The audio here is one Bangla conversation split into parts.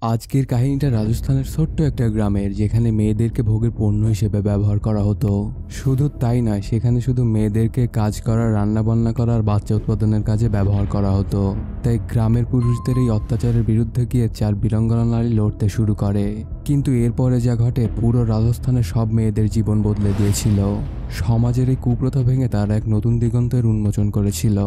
আজকের কাহিনীটা রাজস্থানের ছোট্ট একটা গ্রামের, যেখানে মেয়েদেরকে ভোগের পণ্য হিসেবে ব্যবহার করা হতো। শুধু তাই নয়, সেখানে শুধু মেয়েদেরকে কাজ করা, রান্না বান্না করা আর বাচ্চা উৎপাদনের কাজে ব্যবহার করা হতো। তাই গ্রামের পুরুষদের এই অত্যাচারের বিরুদ্ধে গিয়ে 4 বীরাঙ্গনা নারী লড়তে শুরু করে। কিন্তু এরপরে যা ঘটে পুরো রাজস্থানের সব মেয়েদের জীবন বদলে দিয়েছিল। সমাজের এই কুপ্রথা ভেঙে তারা এক নতুন দিগন্তের উন্মোচন করেছিল।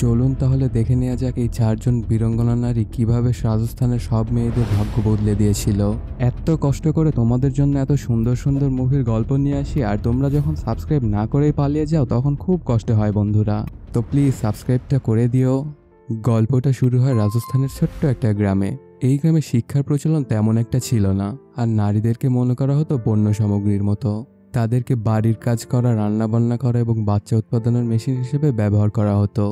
চলুন তাহলে দেখে নেওয়া যাক এই 4 জন বীরাঙ্গনা নারী কিভাবে রাজস্থানের সব মেয়েদের ভাগ্য বদলে দিয়েছিল। এত কষ্ট করে তোমাদের জন্য এত সুন্দর সুন্দর মুভির গল্প নিয়ে আসি, আর তোমরা যখন সাবস্ক্রাইব না করেই পালিয়ে যাও তখন খুব কষ্ট হয় বন্ধুরা। তো প্লিজ সাবস্ক্রাইবটা করে দিও। গল্পটা শুরু হয় রাজস্থানের ছোট্ট একটা গ্রামে। এই গ্রামে শিক্ষার প্রচলন তেমন একটা ছিল না, আর নারীদেরকে মনে করা হতো পণ্য সামগ্রীর মতো। তাদেরকে বাড়ির কাজ করা, রান্না বান্না করা এবং বাচ্চা উৎপাদনের মেশিন হিসেবে ব্যবহার করা হতো।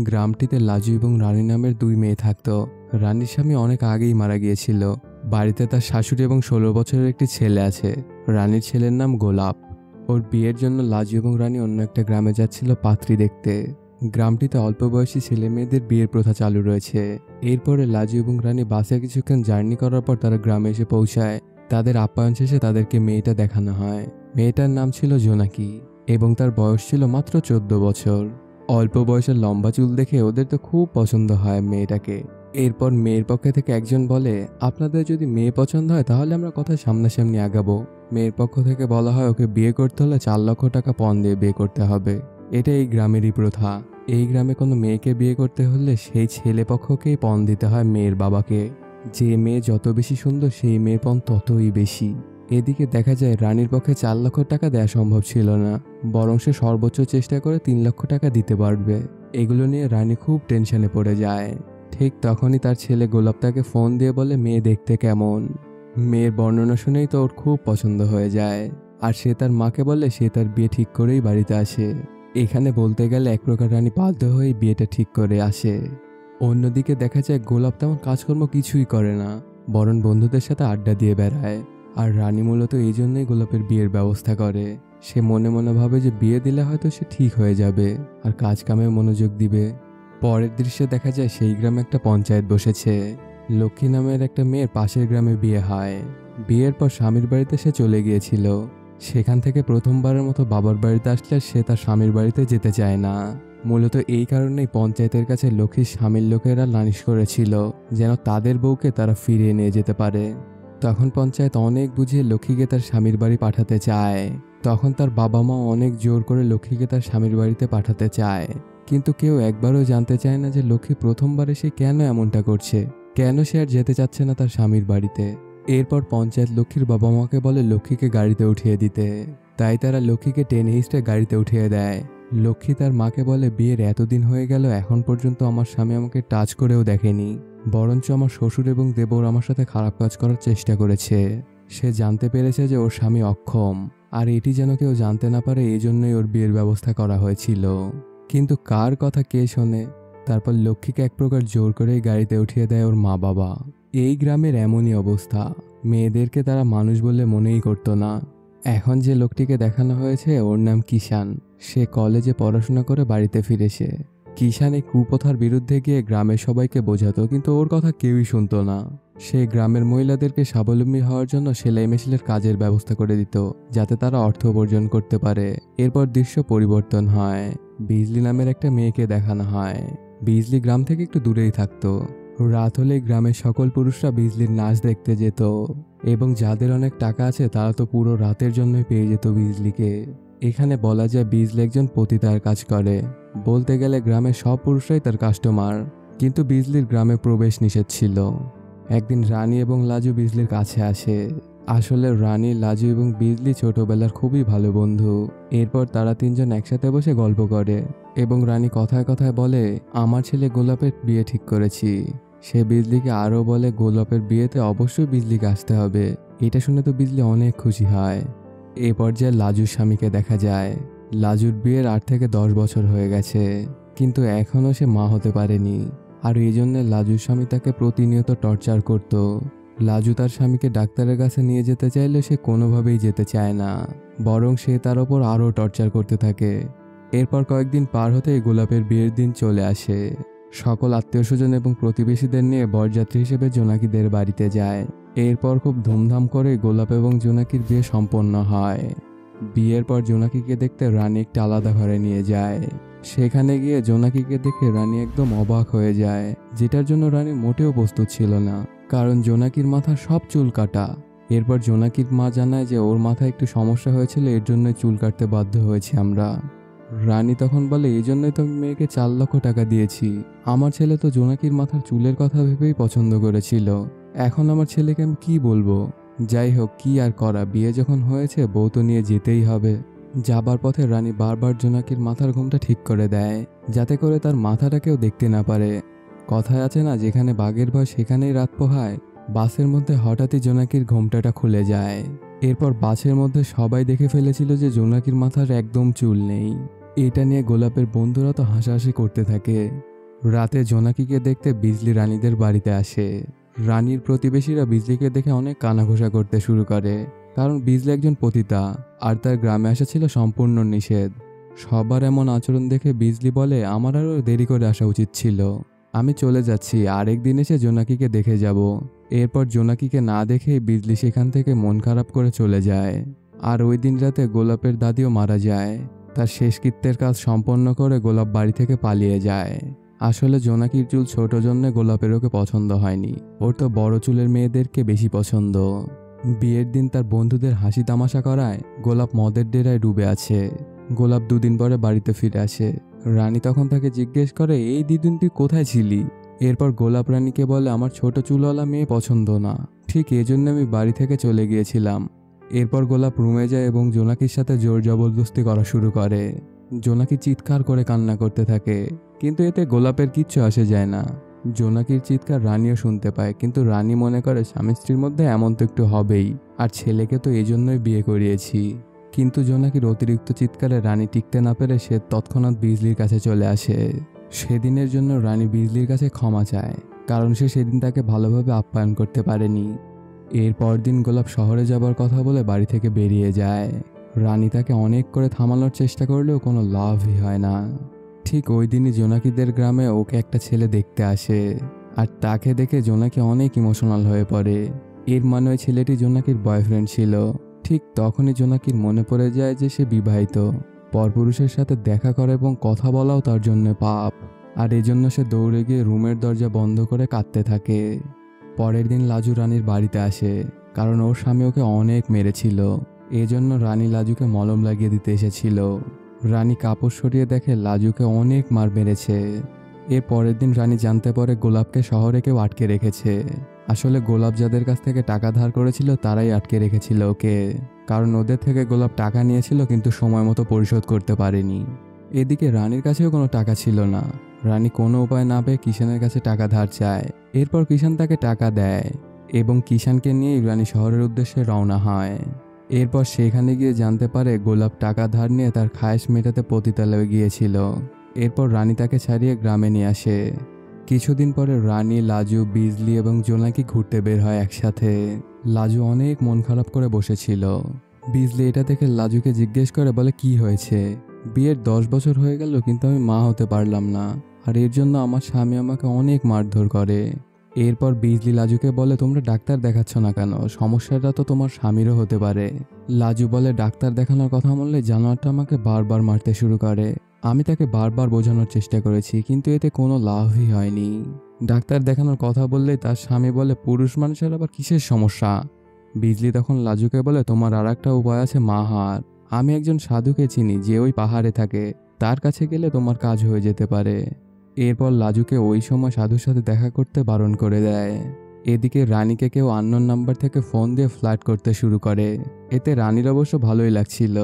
গ্রামটিতে লাজু এবং রানী নামের 2 মেয়ে থাকতো। রানীর স্বামী অনেক আগেই মারা গিয়েছিল। বাড়িতে তার শাশুড়ি এবং 16 বছরের একটি ছেলে আছে। রানীর ছেলের নাম গোলাপ। ওর বিয়ের জন্য লাজু এবং রানী অন্য একটা গ্রামে যাচ্ছিল পাত্রী দেখতে। গ্রামটিতে অল্প বয়সী ছেলে মেয়েদের বিয়ের প্রথা চালু রয়েছে। এরপরে লাজু এবং রানী বাসে কিছুক্ষণ জার্নি করার পর তারা গ্রামে এসে পৌঁছায়। তাদের আপ্যায়ন শেষে তাদেরকে মেয়েটা দেখানো হয়। মেয়েটার নাম ছিল জোনাকি এবং তার বয়স ছিল মাত্র 14 বছর। অল্প বয়সের লম্বা চুল দেখে ওদের তো খুব পছন্দ হয় মেয়েটাকে। এরপর মেয়ের পক্ষ থেকে একজন বলে, আপনাদের যদি মেয়ে পছন্দ হয় তাহলে আমরা কথা সামনাসামনি আগাবো। মেয়ের পক্ষ থেকে বলা হয় ওকে বিয়ে করতে হলে 4 লক্ষ টাকা পণ দিয়ে বিয়ে করতে হবে। এটা এই গ্রামেরই প্রথা। এই গ্রামে কোনো মেয়েকে বিয়ে করতে হলে সেই ছেলে পক্ষকেই পণ দিতে হয় মেয়ের বাবাকে। যে মেয়ে যত বেশি সুন্দর সেই মেয়ের পণ ততই বেশি। এদিকে দেখা যায় রানীর পক্ষে 4 লক্ষ টাকা দেওয়া সম্ভব ছিল না, বরং সে সর্বোচ্চ চেষ্টা করে 3 লক্ষ টাকা দিতে পারবে। এগুলো নিয়ে রানী খুব টেনশনে পড়ে যায়। ঠিক তখনই তার ছেলে গোলাপ তাকে ফোন দিয়ে বলে মেয়ে দেখতে কেমন। মেয়ের বর্ণনা শুনেই তো ওর খুব পছন্দ হয়ে যায়, আর সে তার মাকে বলে সে তার বিয়ে ঠিক করেই বাড়িতে আসে। এখানে বলতে গেলে এক প্রকার রানী বাধ্য হয়ে বিয়েটা ঠিক করে আসে। অন্যদিকে দেখা যায় গোলাপ তেমন কাজকর্ম কিছুই করে না, বরং বন্ধুদের সাথে আড্ডা দিয়ে বেড়ায়। আর রানী মূলত এই জন্যই গোলাপের বিয়ের ব্যবস্থা করে। সে মনে মনে ভাবে যে বিয়ে দিলে হয়তো সে ঠিক হয়ে যাবে আর কাজ কামে মনোযোগ দিবে। পরের দৃশ্যে দেখা যায় সেই গ্রামে একটা পঞ্চায়েত বসেছে। লক্ষ্মী নামের একটা মেয়ের পাশের গ্রামে বিয়ে হয়। বিয়ের পর স্বামীর বাড়িতে সে চলে গিয়েছিল। সেখান থেকে প্রথমবারের মতো বাবার বাড়িতে আসলে সে তার স্বামীর বাড়িতে যেতে চায় না। মূলত এই কারণেই পঞ্চায়েতের কাছে লক্ষ্মীর স্বামীর লোকেরা নালিশ করেছিল যেন তাদের বউকে তারা ফিরিয়ে নিয়ে যেতে পারে। তখন পঞ্চায়েত অনেক বুঝিয়ে লক্ষ্মীকে তার স্বামীর বাড়ি পাঠাতে চায়। তখন তার বাবা মা অনেক জোর করে লক্ষ্মীকে তার স্বামীর বাড়িতে পাঠাতে চায়, কিন্তু কেউ একবারও জানতে চায় না যে লক্ষ্মী প্রথমবারে সে কেন এমনটা করছে, কেন সে আর যেতে চাচ্ছে না তার স্বামীর বাড়িতে। এরপর পঞ্চায়েত লক্ষ্মীর বাবা মাকে বলে লক্ষ্মীকে গাড়িতে উঠিয়ে দিতে। তাই তারা লক্ষ্মীকে টেনে হিঁচড়ে গাড়িতে উঠিয়ে দেয়। লক্ষ্মী তার মাকে বলে বিয়ের এতদিন হয়ে গেল, এখন পর্যন্ত আমার স্বামী আমাকে টাচ করেও দেখেনি, বরঞ্চ আমার শ্বশুর এবং দেবর আমার সাথে খারাপ কাজ করার চেষ্টা করেছে। সে জানতে পেরেছে যে ওর স্বামী অক্ষম, আর এটি যেন কেউ জানতে না পারে, এই জন্যই ওর বিয়ের ব্যবস্থা করা হয়েছিল। কিন্তু কার কথা কে শোনে? তারপর লক্ষ্মীকে এক প্রকার জোর করে গাড়িতে উঠিয়ে দেয় ওর মা বাবা। এই গ্রামের এমনই অবস্থা, মেয়েদেরকে তারা মানুষ বলে মনেই করতো না। এখন যে লোকটিকে দেখানো হয়েছে ওর নাম কিষান। সে কলেজে পড়াশোনা করে বাড়িতে ফিরেছে। কিষান এই কুপ্রথার বিরুদ্ধে গিয়ে গ্রামের সবাইকে বোঝাতো, কিন্তু ওর কথা কেউই শুনতো না। সে গ্রামের মহিলাদেরকে স্বাবলম্বী হওয়ার জন্য সেলাই মেশিনের কাজের ব্যবস্থা করে দিত, যাতে তারা অর্থ উপার্জন করতে পারে। এরপর দৃশ্য পরিবর্তন হয়। বিজলি নামের একটা মেয়েকে দেখানো হয়। বিজলি গ্রাম থেকে একটু দূরেই থাকতো। রাত হলে গ্রামের সকল পুরুষরা বিজলির নাচ দেখতে যেত, এবং যাদের অনেক টাকা আছে তারা তো পুরো রাতের জন্যই পেয়ে যেত বিজলিকে। এখানে বলা যায় বিজলি একজন পতিতার কাজ করে। বলতে গেলে গ্রামের সব পুরুষরাই তার কাস্টমার, কিন্তু বিজলির গ্রামে প্রবেশ নিষেধ ছিল। একদিন রানী এবং লাজু বিজলির কাছে আসে। আসলে রানী, লাজু এবং বিজলি ছোটবেলার খুবই ভালো বন্ধু। এরপর তারা 3 জন একসাথে বসে গল্প করে, এবং রানী কথায় কথায় বলে আমার ছেলে গোলাপের বিয়ে ঠিক করেছি। সে বিজলিকে আরও বলে গোলাপের বিয়েতে অবশ্যই বিজলিকে আসতে হবে। এটা শুনে তো বিজলি অনেক খুশি হয়। এ পর্যায়ে লাজুর স্বামীকে দেখা যায়। লাজুর বিয়ের 8 থেকে 10 বছর হয়ে গেছে, কিন্তু এখনও সে মা হতে পারেনি। আর এই জন্য লাজুর স্বামী তাকে প্রতিনিয়ত টর্চার করত। লাজু তার স্বামীকে ডাক্তারের কাছে নিয়ে যেতে চাইলে সে কোনোভাবেই যেতে চায় না, বরং সে তার ওপর আরও টর্চার করতে থাকে। এরপর কয়েকদিন পার হতেই গোলাপের বিয়ের দিন চলে আসে। সকল আত্মীয় স্বজন এবং প্রতিবেশীদের নিয়ে বরযাত্রী হিসেবে জোনাকিদের বাড়িতে যায়। এরপর খুব ধুমধাম করে গোলাপ এবং জোনাকির বিয়ে সম্পন্ন হয়। বিয়ের পর জোনাকিকে দেখতে রানী একটা আলাদা ঘরে নিয়ে যায়। সেখানে গিয়ে জোনাকিকে দেখে রানী একদম অবাক হয়ে যায়, যেটার জন্য রানী মোটেও প্রস্তুত ছিল না, কারণ জোনাকির মাথা সব চুল কাটা। এরপর জোনাকির মা জানায় যে ওর মাথায় একটু সমস্যা হয়েছিল, এর জন্য চুল কাটতে বাধ্য হয়েছি আমরা। রানী তখন বলে, এই জন্যই তো আমি মেয়েকে 4 লক্ষ টাকা দিয়েছি। আমার ছেলে তো জোনাকির মাথার চুলের কথা ভেবেই পছন্দ করেছিল, এখন আমার ছেলেকে আমি কি বলবো? যাই হোক, কি আর করা, বিয়ে যখন হয়েছে বউ তো নিয়ে যেতেই হবে। যাবার পথে রানী বারবার জোনাকির মাথার ঘুমটা ঠিক করে দেয়, যাতে করে তার মাথাটা কেউ দেখতে না পারে। কথায় আছে না, যেখানে বাঘের ভয় সেখানেই রাত পোহায়। বাসের মধ্যে হঠাৎই জোনাকির ঘোমটাটা খুলে যায়। এরপর বাসের মধ্যে সবাই দেখে ফেলেছিল যে জোনাকির মাথার একদম চুল নেই। এটা নিয়ে গোলাপের বন্ধুরা তো হাসাহাসি করতে থাকে। রাতে জোনাকিকে দেখতে বিজলি রানীদের বাড়িতে আসে। রানীর প্রতিবেশীরা বিজলিকে দেখে অনেক কানাঘোষা করতে শুরু করে, কারণ বিজলি একজন পতিতা আর তার গ্রামে আসা ছিল সম্পূর্ণ নিষেধ। সবার এমন আচরণ দেখে বিজলি বলে, আমার আরও দেরি করে আসা উচিত ছিল, আমি চলে যাচ্ছি, আরেকদিন এসে জোনাকিকে দেখে যাব। এরপর জোনাকিকে না দেখেই বিজলি সেখান থেকে মন খারাপ করে চলে যায়। আর ওই দিন রাতে গোলাপের দাদিও মারা যায়। তার শেষকৃত্যের কাজ সম্পন্ন করে গোলাপ বাড়ি থেকে পালিয়ে যায়। আসলে জোনাকির চুল ছোট জন্য গোলাপের ওকে পছন্দ হয়নি, ওর তো বড় চুলের মেয়েদেরকে বেশি পছন্দ। বিয়ের দিন তার বন্ধুদের হাসি তামাশা করায় গোলাপ মদের ডেরায় ডুবে আছে। গোলাপ 2 দিন পরে বাড়িতে ফিরে আসে। রানী তখন তাকে জিজ্ঞেস করে, এই 2 দিন তুই কোথায় ছিলি? এরপর গোলাপ রানীকে বলে, আমার ছোট চুলওয়ালা মেয়ে পছন্দ না, ঠিক এজন্য আমি বাড়ি থেকে চলে গিয়েছিলাম। এরপর গোলাপ রুমে যায় এবং জোনাকির সাথে জোর জবরদস্তি করা শুরু করে। জোনাকি চিৎকার করে কান্না করতে থাকে, কিন্তু এতে গোলাপের কিচ্ছু আসে যায় না। জোনাকির চিৎকার রানীও শুনতে পায়, কিন্তু রানী মনে করে স্বামী স্ত্রীর মধ্যে এমন তো একটু হবেই, আর ছেলেকে তো এই জন্যই বিয়ে করিয়েছি। কিন্তু জোনাকির অতিরিক্ত চিৎকারে রানী টিকতে না পেরে সে তৎক্ষণাৎ বিজলির কাছে চলে আসে। সেদিনের জন্য রানী বিজলির কাছে ক্ষমা চায়, কারণ সে সেদিন তাকে ভালোভাবে আপ্যায়ন করতে পারেনি। এর পরদিন গোলাপ শহরে যাবার কথা বলে বাড়ি থেকে বেরিয়ে যায়। রানী তাকে অনেক করে থামানোর চেষ্টা করলেও কোনো লাভই হয় না। ঠিক ওই দিনই জোনাকিদের গ্রামে ওকে একটা ছেলে দেখতে আসে, আর তাকে দেখে জোনাকি অনেক ইমোশনাল হয়ে পড়ে। এর মানে ওই ছেলেটি জোনাকির বয়ফ্রেন্ড ছিল। ঠিক তখনই জোনাকির মনে পড়ে যায় যে সে বিবাহিত, পরপুরুষের সাথে দেখা করা এবং কথা বলাও তার জন্য পাপ। আর এজন্য সে দৌড়ে গিয়ে রুমের দরজা বন্ধ করে কাঁদতে থাকে। পরের দিন লাজু রানীর বাড়িতে আসে, কারণ ওর স্বামী ওকে অনেক মেরেছিল। এজন্য রানী লাজুকে মলম লাগিয়ে দিতে এসেছিল। রানী কাপড় সরিয়ে দেখে লাজুকে অনেক মার মেরেছে। এর পরের দিন রানী জানতে পারে গোলাপকে শহরে কেউ আটকে রেখেছে। আসলে গোলাপ যাদের কাছ থেকে টাকা ধার করেছিল তারাই আটকে রেখেছিল ওকে, কারণ ওদের থেকে গোলাপ টাকা নিয়েছিল কিন্তু সময় মতো পরিশোধ করতে পারেনি। এদিকে রানীর কাছেও কোনো টাকা ছিল না। রানী কোনো উপায় না পেয়ে কিষানের কাছে টাকা ধার চায়। এরপর কিষান তাকে টাকা দেয় এবং কিষানকে নিয়ে রানী শহরের উদ্দেশ্যে রওনা হয়। এরপর সেখানে গিয়ে জানতে পারে গোলাপ টাকা ধার নিয়ে তার খায়েশ মেটাতে পতিতালয়ে গিয়েছিল। এরপর রানী তাকে ছাড়িয়ে গ্রামে নিয়ে আসে। কিছুদিন পরে রানী, লাজু, বিজলি এবং জোনাকি ঘুরতে বের হয় একসাথে। লাজু অনেক মন খারাপ করে বসেছিল। বিজলি এটা দেখে লাজুকে জিজ্ঞেস করে, বলে কি হয়েছে? বিয়ের 10 বছর হয়ে গেল কিন্তু আমি মা হতে পারলাম না, আর এর জন্য আমার স্বামী আমাকে অনেক মারধর করে। এরপর বিজলি লাজুকে বলে, তোমরা ডাক্তার দেখাচ্ছ না কেন? সমস্যাটা তো তোমার স্বামীরও হতে পারে। লাজু বলে, ডাক্তার দেখানোর কথা বললে জানোয়ারটা আমাকে বারবার মারতে শুরু করে। আমি তাকে বারবার বোঝানোর চেষ্টা করেছি কিন্তু এতে কোনো লাভই হয়নি। ডাক্তার দেখানোর কথা বললে তার স্বামী বলে, পুরুষ মানুষের আবার কিসের সমস্যা? বিজলি তখন লাজুকে বলে, তোমার আর একটা উপায় আছে মাহার। আমি একজন সাধুকে চিনি যে ওই পাহাড়ে থাকে, তার কাছে গেলে তোমার কাজ হয়ে যেতে পারে। এরপর লাজুকে ওই সময় সাধুর সাথে দেখা করতে বারণ করে দেয়। এদিকে রানীকে কেউ আননোন নাম্বার থেকে ফোন দিয়ে ফ্লার্ট করতে শুরু করে। এতে রানীর অবশ্য ভালোই লাগছিল।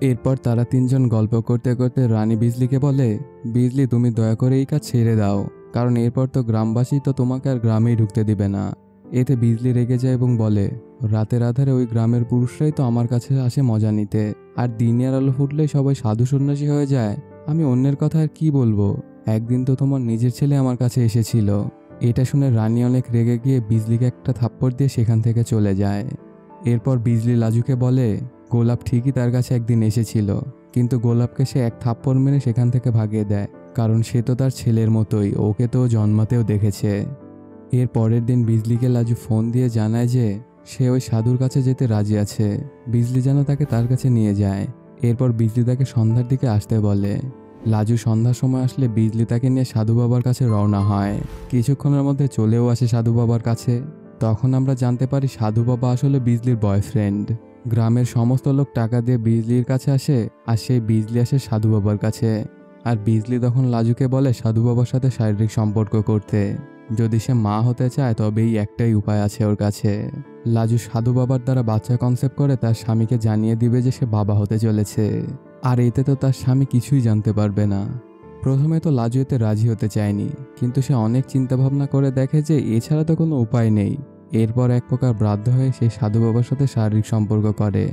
এরপর তারা 3 জন গল্প করতে করতে রানী বিজলিকে বলে, বিজলি তুমি দয়া করে এই কাজ ছেড়ে দাও, কারণ এরপর তো গ্রামবাসী তো তোমাকে আর গ্রামেই ঢুকতে দিবে না। এতে বিজলি রেগে যায় এবং বলে, রাতের আধারে ওই গ্রামের পুরুষরাই তো আমার কাছে আসে মজা নিতে, আর দিনের আলো ফুটলেই সবাই সাধু সন্ন্যাসী হয়ে যায়। আমি অন্যের কথা আর কি বলবো? একদিন তো তোমার নিজের ছেলে আমার কাছে এসেছিল। এটা শুনে রানী অনেক রেগে গিয়ে বিজলিকে একটা থাপ্পড় দিয়ে সেখান থেকে চলে যায়। এরপর বিজলি লাজুকে বলে, গোলাপ ঠিকই তার কাছে একদিন এসেছিল, কিন্তু গোলাপকে সে এক থাপ্পড় মেরে সেখান থেকে ভাগিয়ে দেয়, কারণ সে তো তার ছেলের মতোই, ওকে তো জন্মাতেও দেখেছে। এর পরের দিন বিজলিকে লাজু ফোন দিয়ে জানায় যে সে ওই সাধুর কাছে যেতে রাজি আছে, বিজলি যেন তাকে তার কাছে নিয়ে যায়। এরপর বিজলি তাকে সন্ধ্যার দিকে আসতে বলে। লাজু সন্ধ্যার সময় আসলে বিজলি তাকে নিয়ে সাধু বাবার কাছে রওনা হয়। কিছুক্ষণের মধ্যে চলেও আসে সাধু বাবার কাছে। তখন আমরা জানতে পারি সাধু বাবা আসলে বিজলির বয়ফ্রেন্ড। গ্রামের সমস্ত লোক টাকা দিয়ে বিজলির কাছে আসে, আর সেই বিজলি আসে সাধু বাবার কাছে। আর বিজলি তখন লাজুকে বলে সাধু বাবার সাথে শারীরিক সম্পর্ক করতে। যদি সে মা হতে চায় তবে এই একটাই উপায় আছে ওর কাছে। লাজু সাধু বাবার দ্বারা বাচ্চা কনসেপ্ট করে তার স্বামীকে জানিয়ে দিবে যে সে বাবা হতে চলেছে। আর এতে তো তার স্বামী কিছুই জানতে পারবে না। প্রথমে তো লাজু এতে রাজি হতে চায়নি, কিন্তু সে অনেক চিন্তা ভাবনা করে দেখে যে এছাড়া তো কোনো উপায় নেই। এরপর এক প্রকার বাধ্য হয়ে সে সাধু বাবার সাথে শারীরিক সম্পর্ক করে।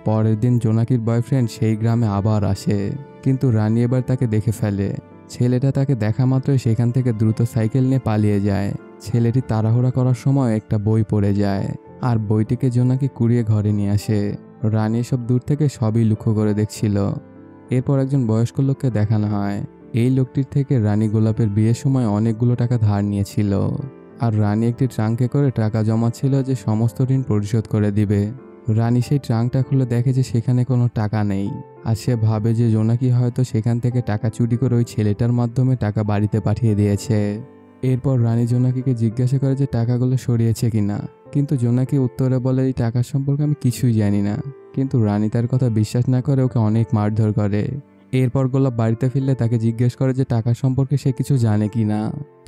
পরের দিন জোনাকির বয়ফ্রেন্ড সেই গ্রামে আবার আসে, কিন্তু রানী এবার তাকে দেখে ফেলে। ছেলেটা তাকে দেখা মাত্রই সেখান থেকে দ্রুত সাইকেল নিয়ে পালিয়ে যায়। ছেলেটি তাড়াহুড়া করার সময় একটা বই পড়ে যায়, আর বইটিকে জোনাকি কুড়িয়ে ঘরে নিয়ে আসে। রানী এসব দূর থেকে সবই লক্ষ্য করে দেখছিল। এরপর একজন বয়স্ক লোককে দেখানো হয়। এই লোকটির থেকে রানী গোলাপের বিয়ের সময় অনেকগুলো টাকা ধার নিয়েছিল, আর রানী একটি ট্রাঙ্কে করে টাকা জমাচ্ছিল যে সমস্ত ঋণ পরিশোধ করে দিবে। রানী সেই ট্রাঙ্কটা খুলে দেখে যে সেখানে কোনো টাকা নেই, আর সে ভাবে যে জোনাকি হয়তো সেখান থেকে টাকা চুরি করে ওই ছেলেটার মাধ্যমে টাকা বাড়িতে পাঠিয়ে দিয়েছে। এরপর রানী জোনাকিকে জিজ্ঞাসা করে যে টাকাগুলো সরিয়েছে কিনা, কিন্তু জোনাকি উত্তরে বলে এই টাকার সম্পর্কে আমি কিছুই জানি না। কিন্তু রানী তার কথা বিশ্বাস না করে ওকে অনেক মারধর করে। এরপর গোলাপ বাড়িতে ফিরলে তাকে জিজ্ঞেস করে যে টাকা সম্পর্কে সে কিছু জানে কিনা।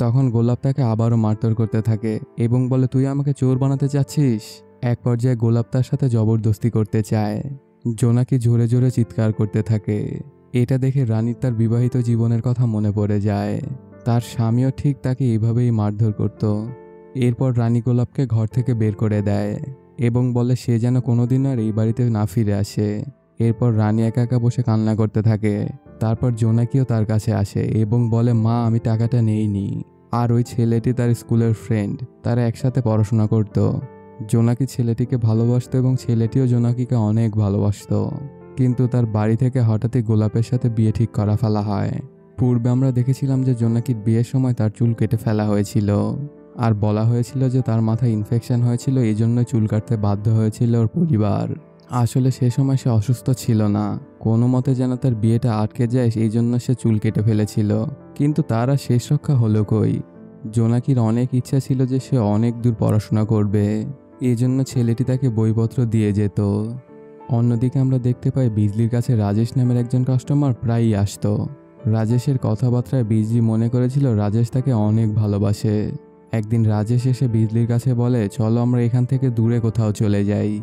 তখন গোলাপ তাকে আবারও মারধর করতে থাকে এবং বলে তুই আমাকে চোর বানাতে চাচ্ছিস। এক পর্যায়ে গোলাপ তার সাথে জবরদস্তি করতে চায়। জোনাকি জোরে জোরে চিৎকার করতে থাকে। এটা দেখে রানীর তার বিবাহিত জীবনের কথা মনে পড়ে যায়। তার স্বামীও ঠিক তাকে এইভাবেই মারধর করত। এরপর রানী গোলাপকে ঘর থেকে বের করে দেয় এবং বলে সে যেন কোনোদিন আর এই বাড়িতে না ফিরে আসে। এরপর রানী একা একা বসে কান্না করতে থাকে। তারপর জোনাকিও তার কাছে আসে এবং বলে মা আমি টাকাটা নেইনি। আর ওই ছেলেটি তার স্কুলের ফ্রেন্ড, তারা একসাথে পড়াশোনা করত। জোনাকি ছেলেটিকে ভালোবাসতো এবং ছেলেটিও জোনাকিকে অনেক ভালোবাসতো। কিন্তু তার বাড়ি থেকে হঠাৎই গোলাপের সাথে বিয়ে ঠিক করা ফেলা হয়। পূর্বে আমরা দেখেছিলাম যে জোনাকির বিয়ের সময় তার চুল কেটে ফেলা হয়েছিল, আর বলা হয়েছিল যে তার মাথায় ইনফেকশন হয়েছিল, এই জন্য চুল কাটতে বাধ্য হয়েছিল ওর পরিবার। আসলে সে সময় সে অসুস্থ ছিল না, কোনো মতে যেন তার বিয়েটা আটকে যায় এই জন্য সে চুল কেটে ফেলেছিল। কিন্তু তার আর শেষ রক্ষা হলো কই। জোনাকির অনেক ইচ্ছা ছিল যে সে অনেক দূর পড়াশোনা করবে, এই জন্য ছেলেটি তাকে বইপত্র দিয়ে যেত। অন্যদিকে আমরা দেখতে পাই বিজলির কাছে রাজেশ নামের একজন কাস্টমার প্রায়ই আসতো। রাজেশের কথাবার্তায় বিজলি মনে করেছিল রাজেশ তাকে অনেক ভালোবাসে। একদিন রাজেশ এসে বিজলির কাছে বলে চলো আমরা এখান থেকে দূরে কোথাও চলে যাই।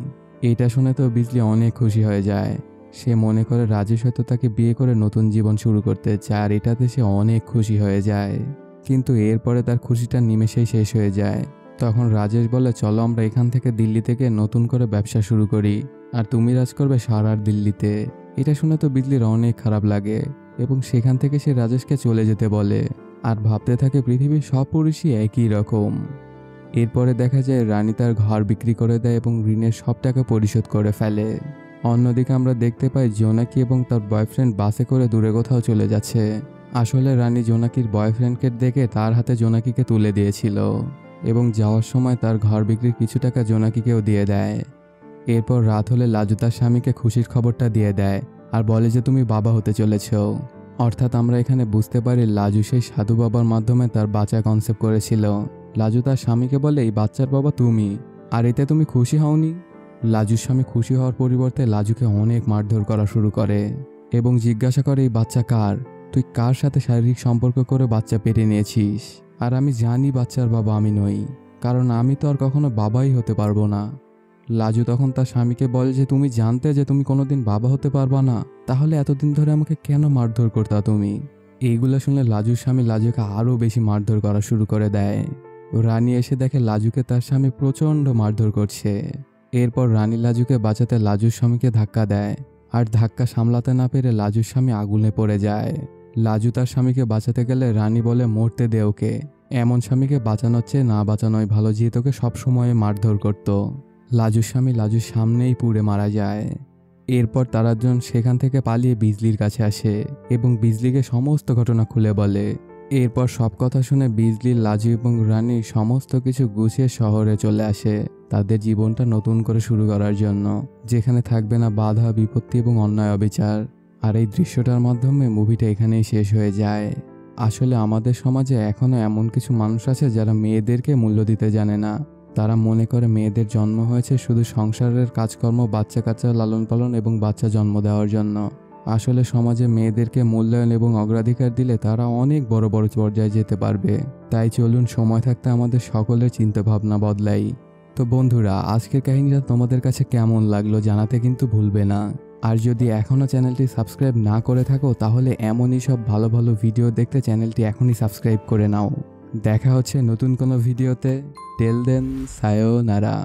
এটা শুনে তো বিজলি অনেক খুশি হয়ে যায়। সে মনে করে রাজেশ হয়তো তাকে বিয়ে করে নতুন জীবন শুরু করতে চায়, আর এটাতে সে অনেক খুশি হয়ে যায়। কিন্তু এরপরে তার খুশিটা নিমেষেই শেষ হয়ে যায়। তখন রাজেশ বলে চলো আমরা এখান থেকে দিল্লি থেকে নতুন করে ব্যবসা শুরু করি, আর তুমি রাজ করবে সারা দিল্লিতে। এটা শুনে তো বিজলির অনেক খারাপ লাগে এবং সেখান থেকে সে রাজেশকে চলে যেতে বলে, আর ভাবতে থাকে পৃথিবীর সব পুরুষই একই রকম। এরপরে দেখা যায় রানী তার ঘর বিক্রি করে দেয় এবং ঋণের সব টাকা পরিশোধ করে ফেলে। অন্যদিকে আমরা দেখতে পাই জোনাকি এবং তার বয়ফ্রেন্ড বাসে করে দূরে কোথাও চলে যাচ্ছে। আসলে রানী জোনাকির বয়ফ্রেন্ডকে দেখে তার হাতে জোনাকিকে তুলে দিয়েছিল এবং যাওয়ার সময় তার ঘর বিক্রির কিছু টাকা জোনাকিকেও দিয়ে দেয়। এরপর রাত হলে লাজু তার স্বামীকে খুশির খবরটা দিয়ে দেয় আর বলে যে তুমি বাবা হতে চলেছ। অর্থাৎ আমরা এখানে বুঝতে পারি লাজু সেই সাধু বাবার মাধ্যমে তার বাচ্চা কনসেপ্ট করেছিল। লাজু তার স্বামীকে বলে এই বাচ্চার বাবা তুমি, আর এতে তুমি খুশি হওনি। লাজুর স্বামী খুশি হওয়ার পরিবর্তে লাজুকে অনেক মারধর করা শুরু করে এবং জিজ্ঞাসা করে এই বাচ্চা কার, তুই কার সাথে শারীরিক সম্পর্ক করে বাচ্চা পেটে নিয়েছিস। আর আমি জানি বাচ্চার বাবা আমি নই, কারণ আমি তো আর কখনো বাবাই হতে পারবো না। লাজু তখন তার স্বামীকে বলে যে তুমি জানতে যে তুমি কোনোদিন বাবা হতে পারবা না, তাহলে এতদিন ধরে আমাকে কেন মারধর করতা তুমি। এইগুলো শুনলে লাজুর স্বামী লাজুকে আরও বেশি মারধর করা শুরু করে দেয়। রানী এসে দেখে লাজুকে তার স্বামী প্রচণ্ড মারধর করছে। এরপর রানী লাজুকে বাঁচাতে লাজুর স্বামীকে ধাক্কা দেয়, আর ধাক্কা সামলাতে না পেরে লাজুর স্বামী আগুনে পড়ে যায়। লাজু তার স্বামীকে বাঁচাতে গেলে রানী বলে মরতে দে ওকে, এমন স্বামীকে বাঁচানোর চেয়ে না বাঁচানোই ভালো, যে তোকে সবসময় মারধর করত। লাজুর স্বামী লাজুর সামনেই পুড়ে মারা যায়। এরপর তারাজন সেখান থেকে পালিয়ে বিজলির কাছে আসে এবং বিজলিকে সমস্ত ঘটনা খুলে বলে। এরপর সব কথা শুনে বিজলি, লাজু এবং রানী সমস্ত কিছু গুছিয়ে শহরে চলে আসে তাদের জীবনটা নতুন করে শুরু করার জন্য, যেখানে থাকবে না বাধা, বিপত্তি এবং অন্যায় অবিচার। আর এই দৃশ্যটার মাধ্যমে মুভিটা এখানেই শেষ হয়ে যায়। আসলে আমাদের সমাজে এখনো এমন কিছু মানুষ আছে যারা মেয়েদেরকে মূল্য দিতে জানে না। তারা মনে করে মেয়েদের জন্ম হয়েছে শুধু সংসারের কাজকর্ম, বাচ্চা কাচ্চা লালন পালন এবং বাচ্চা জন্ম দেওয়ার জন্য। আসলে সমাজে মেয়েদেরকে মূল্যায়ন এবং অগ্রাধিকার দিলে তারা অনেক বড় বড় পর্যায়ে যেতে পারবে। তাই চলুন সময় থাকতে আমাদের সকলের চিন্তাভাবনা বদলাই। তো বন্ধুরা, আজকের কাহিনীটা তোমাদের কাছে কেমন লাগলো জানাতে কিন্তু ভুলবে না। আর যদি এখনও চ্যানেলটি সাবস্ক্রাইব না করে থাকো তাহলে এমনই সব ভালো ভালো ভিডিও দেখতে চ্যানেলটি এখনই সাবস্ক্রাইব করে নাও। দেখা হচ্ছে নতুন কোনো ভিডিওতে। টেল দেন, সায়োনারা।